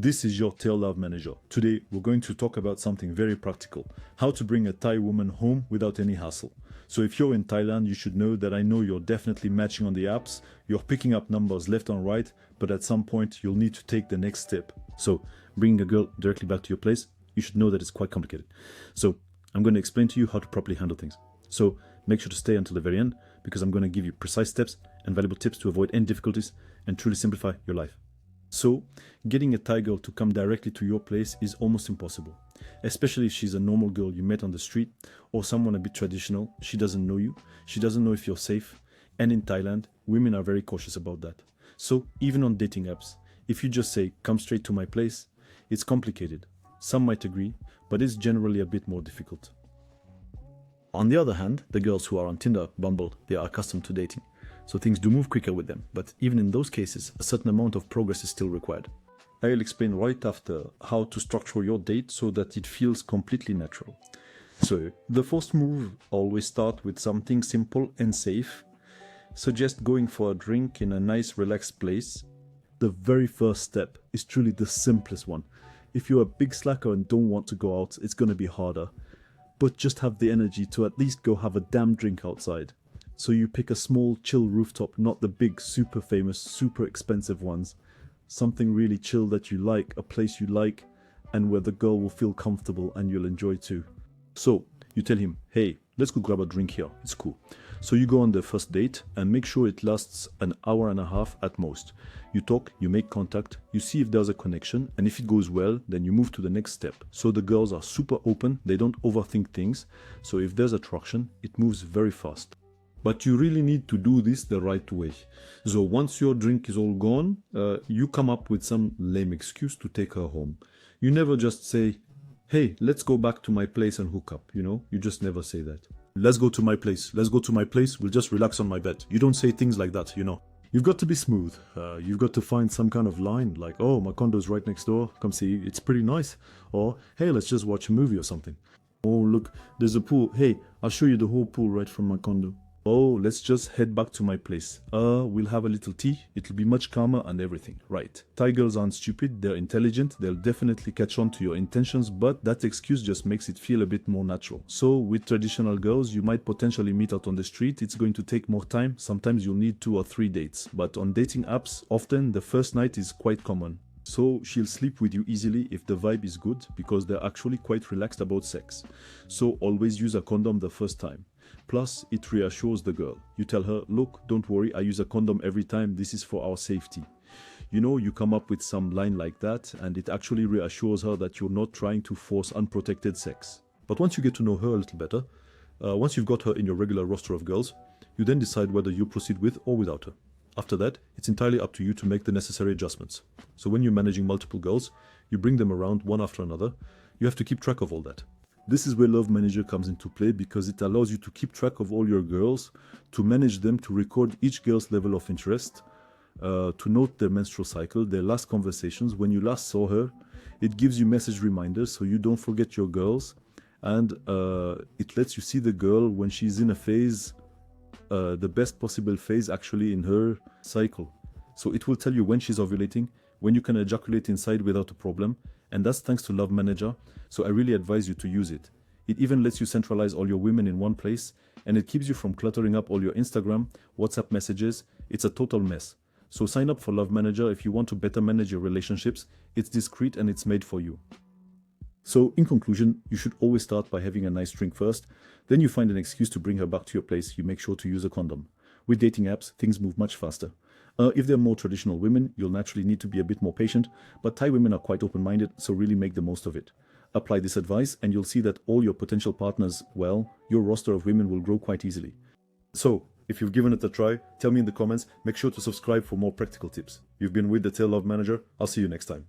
This is your Tail Love Manager. Today, we're going to talk about something very practical. How to bring a Thai woman home without any hassle. So if you're in Thailand, you should know that I know you're definitely matching on the apps, you're picking up numbers left and right, but at some point, you'll need to take the next step. So bringing a girl directly back to your place, you should know that it's quite complicated. So I'm going to explain to you how to properly handle things. So make sure to stay until the very end, because I'm going to give you precise steps and valuable tips to avoid any difficulties and truly simplify your life. So, getting a Thai girl to come directly to your place is almost impossible, especially if she's a normal girl you met on the street or someone a bit traditional. She doesn't know you, she doesn't know if you're safe, and in Thailand, women are very cautious about that. So, even on dating apps, if you just say, come straight to my place, it's complicated. Some might agree, but it's generally a bit more difficult. On the other hand, the girls who are on Tinder, Bumble, they are accustomed to dating. So things do move quicker with them, but even in those cases, a certain amount of progress is still required. I'll explain right after how to structure your date so that it feels completely natural. So, the first move, always start with something simple and safe. Suggest going for a drink in a nice relaxed place. The very first step is truly the simplest one. If you're a big slacker and don't want to go out, it's gonna be harder. But just have the energy to at least go have a damn drink outside. So you pick a small, chill rooftop, not the big, super famous, super expensive ones. Something really chill that you like, a place you like, and where the girl will feel comfortable and you'll enjoy too. So you tell him, hey, let's go grab a drink here, it's cool. So you go on the first date and make sure it lasts an hour and a half at most. You talk, you make contact, you see if there's a connection, and if it goes well, then you move to the next step. So the girls are super open, they don't overthink things. So if there's attraction, it moves very fast. But you really need to do this the right way. So once your drink is all gone, you come up with some lame excuse to take her home. You never just say, hey, let's go back to my place and hook up, you just never say that. Let's go to my place, we'll just relax on my bed. You don't say things like that, You've got to be smooth. You've got to find some kind of line like, oh, my condo's right next door, come see, it's pretty nice. Or, hey, let's just watch a movie or something. Oh, look, there's a pool. Hey, I'll show you the whole pool right from my condo. Oh, let's just head back to my place. We'll have a little tea. It'll be much calmer and everything. Right. Thai girls aren't stupid. They're intelligent. They'll definitely catch on to your intentions, but that excuse just makes it feel a bit more natural. So with traditional girls, you might potentially meet out on the street. It's going to take more time. Sometimes you'll need 2 or 3 dates. But on dating apps, often the first night is quite common. So she'll sleep with you easily if the vibe is good, because they're actually quite relaxed about sex. So always use a condom the first time. Plus, it reassures the girl. You tell her, look, don't worry, I use a condom every time, this is for our safety. You come up with some line like that, and it actually reassures her that you're not trying to force unprotected sex. But once you get to know her a little better, once you've got her in your regular roster of girls, you then decide whether you proceed with or without her. After that, it's entirely up to you to make the necessary adjustments. So when you're managing multiple girls, you bring them around one after another. You have to keep track of all that. This is where Love Manager comes into play, because it allows you to keep track of all your girls, to manage them, to record each girl's level of interest, to note their menstrual cycle, their last conversations, when you last saw her. It gives you message reminders so you don't forget your girls, and it lets you see the girl when she's in a phase, the best possible phase actually in her cycle. So it will tell you when she's ovulating, when you can ejaculate inside without a problem, and that's thanks to Love Manager, so I really advise you to use it. It even lets you centralize all your women in one place, and it keeps you from cluttering up all your Instagram, WhatsApp messages. It's a total mess. So sign up for Love Manager if you want to better manage your relationships. It's discreet and it's made for you. So in conclusion, you should always start by having a nice drink first, then you find an excuse to bring her back to your place. You make sure to use a condom. With dating apps, things move much faster. If they're more traditional women, you'll naturally need to be a bit more patient, but Thai women are quite open-minded, so really make the most of it. Apply this advice and you'll see that all your potential partners, your roster of women will grow quite easily. So, if you've given it a try, tell me in the comments, make sure to subscribe for more practical tips. You've been with the Tail Love Manager, I'll see you next time.